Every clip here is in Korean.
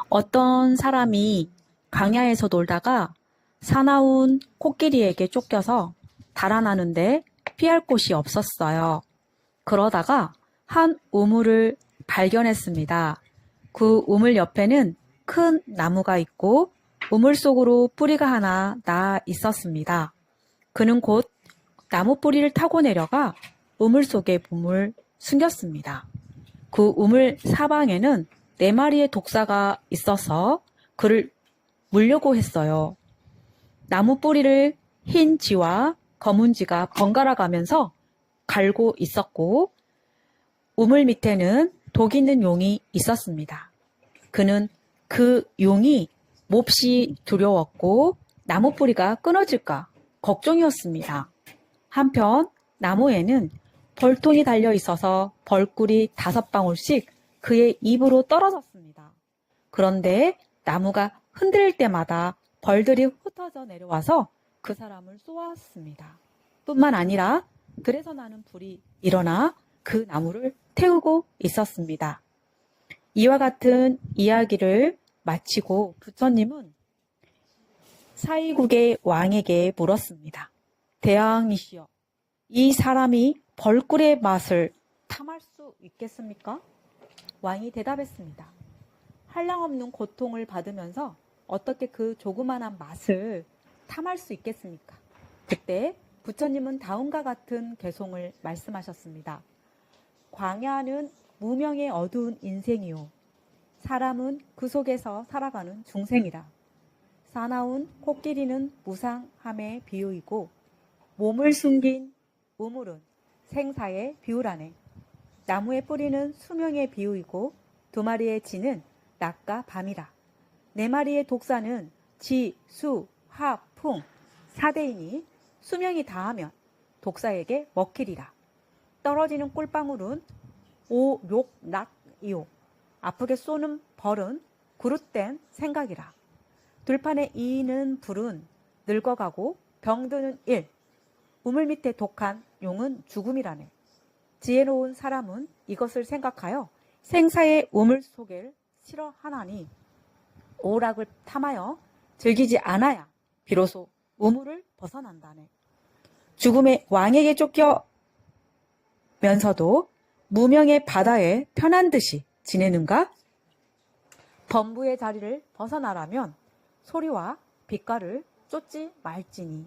어떤 사람이 광야에서 놀다가 사나운 코끼리에게 쫓겨서 달아나는데 피할 곳이 없었어요. 그러다가 한 우물을 발견했습니다. 그 우물 옆에는 큰 나무가 있고 우물 속으로 뿌리가 하나 나 있었습니다. 그는 곧 나무 뿌리를 타고 내려가 우물 속에 몸을 숨겼습니다. 그 우물 사방에는 4마리의 독사가 있어서 그를 물려고 했어요. 나무 뿌리를 흰 쥐와 검은 쥐가 번갈아 가면서 갈고 있었고 우물 밑에는 독 있는 용이 있었습니다. 그는 그 용이 몹시 두려웠고 나무 뿌리가 끊어질까 걱정이었습니다. 한편 나무에는 벌통이 달려 있어서 벌꿀이 5방울씩 그의 입으로 떨어졌습니다. 그런데 나무가 흔들릴 때마다 벌들이 흩어져 내려와서 그 사람을 쏘았습니다. 뿐만 아니라 들에서 나는 불이 일어나 그 나무를 태우고 있었습니다. 이와 같은 이야기를 마치고 부처님은 사이국의 왕에게 물었습니다. 대왕이시여, 이 사람이 벌꿀의 맛을 탐할 수 있겠습니까? 왕이 대답했습니다. 한량없는 고통을 받으면서 어떻게 그 조그만한 맛을 탐할 수 있겠습니까? 그때 부처님은 다음과 같은 개송을 말씀하셨습니다. 광야는 무명의 어두운 인생이요. 사람은 그 속에서 살아가는 중생이라. 사나운 코끼리는 무상함의 비유이고 몸을 숨긴 우물은 생사의 비유라네. 나무의 뿌리는 수명의 비유이고 2마리의 쥐는 낮과 밤이라. 4마리의 독사는 지, 수, 화, 풍, 4대이니 수명이 다하면 독사에게 먹히리라. 떨어지는 꿀방울은 오, 욕, 낙이요. 아프게 쏘는 벌은 그릇된 생각이라. 들판에 이는 불은 늙어가고 병드는 일. 우물 밑에 독한 용은 죽음이라네. 지혜로운 사람은 이것을 생각하여 생사의 우물 속을 싫어하나니 오락을 탐하여 즐기지 않아야 비로소 우물을 벗어난다네. 죽음의 왕에게 쫓겨면서도 무명의 바다에 편한 듯이 지내는가? 범부의 자리를 벗어나라면 소리와 빛깔을 쫓지 말지니.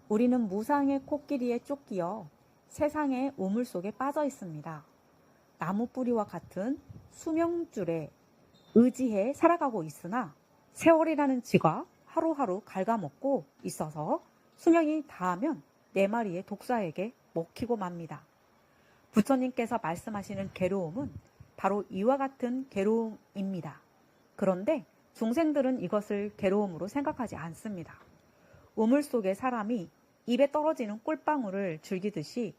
우리는 무상의 코끼리에 쫓기어 세상의 우물 속에 빠져 있습니다. 나무 뿌리와 같은 수명줄에 의지해 살아가고 있으나 세월이라는 쥐가 하루하루 갉아먹고 있어서 수명이 다하면 4마리의 독사에게 먹히고 맙니다. 부처님께서 말씀하시는 괴로움은 바로 이와 같은 괴로움입니다. 그런데 중생들은 이것을 괴로움으로 생각하지 않습니다. 우물 속의 사람이 입에 떨어지는 꿀방울을 즐기듯이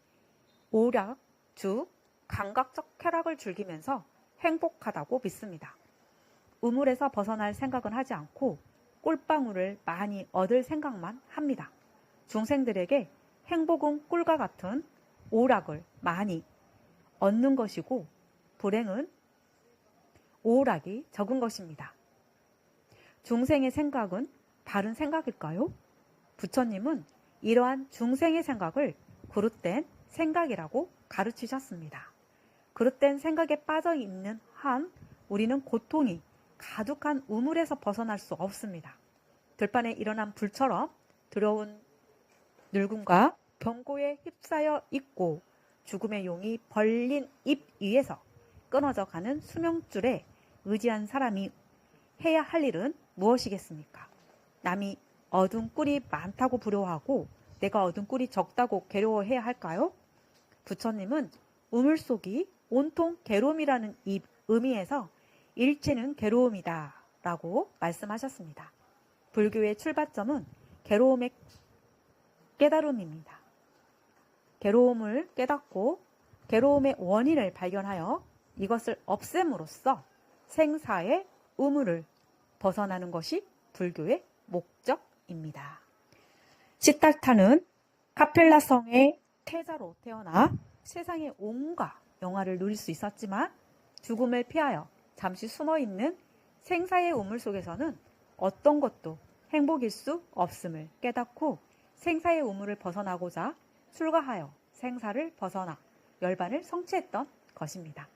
오락, 즉 감각적 쾌락을 즐기면서 행복하다고 믿습니다. 우물에서 벗어날 생각은 하지 않고 꿀방울을 많이 얻을 생각만 합니다. 중생들에게 행복은 꿀과 같은 오락을 많이 얻는 것이고 불행은 오락이 적은 것입니다. 중생의 생각은 바른 생각일까요? 부처님은 이러한 중생의 생각을 그릇된 생각이라고 가르치셨습니다. 그릇된 생각에 빠져 있는 한 우리는 고통이 가득한 우물에서 벗어날 수 없습니다. 들판에 일어난 불처럼 두려운 늙음과 병고에 휩싸여 있고 죽음의 용이 벌린 입 위에서 끊어져 가는 수명줄에 의지한 사람이 해야 할 일은 무엇이겠습니까? 남이 얻은 꿀이 많다고 부러워하고 내가 얻은 꿀이 적다고 괴로워해야 할까요? 부처님은 우물 속이 온통 괴로움이라는 의미에서 일체는 괴로움이다 라고 말씀하셨습니다. 불교의 출발점은 괴로움의 깨달음입니다. 괴로움을 깨닫고 괴로움의 원인을 발견하여 이것을 없앰으로써 생사의 우물을 벗어나는 것이 불교의 목적입니다. 시달타는 카필라 성의 태자로 태어나 세상의 온갖 영화를 누릴 수 있었지만 죽음을 피하여 잠시 숨어있는 생사의 우물 속에서는 어떤 것도 행복일 수 없음을 깨닫고 생사의 우물을 벗어나고자 출가하여 생사를 벗어나 열반을 성취했던 것입니다.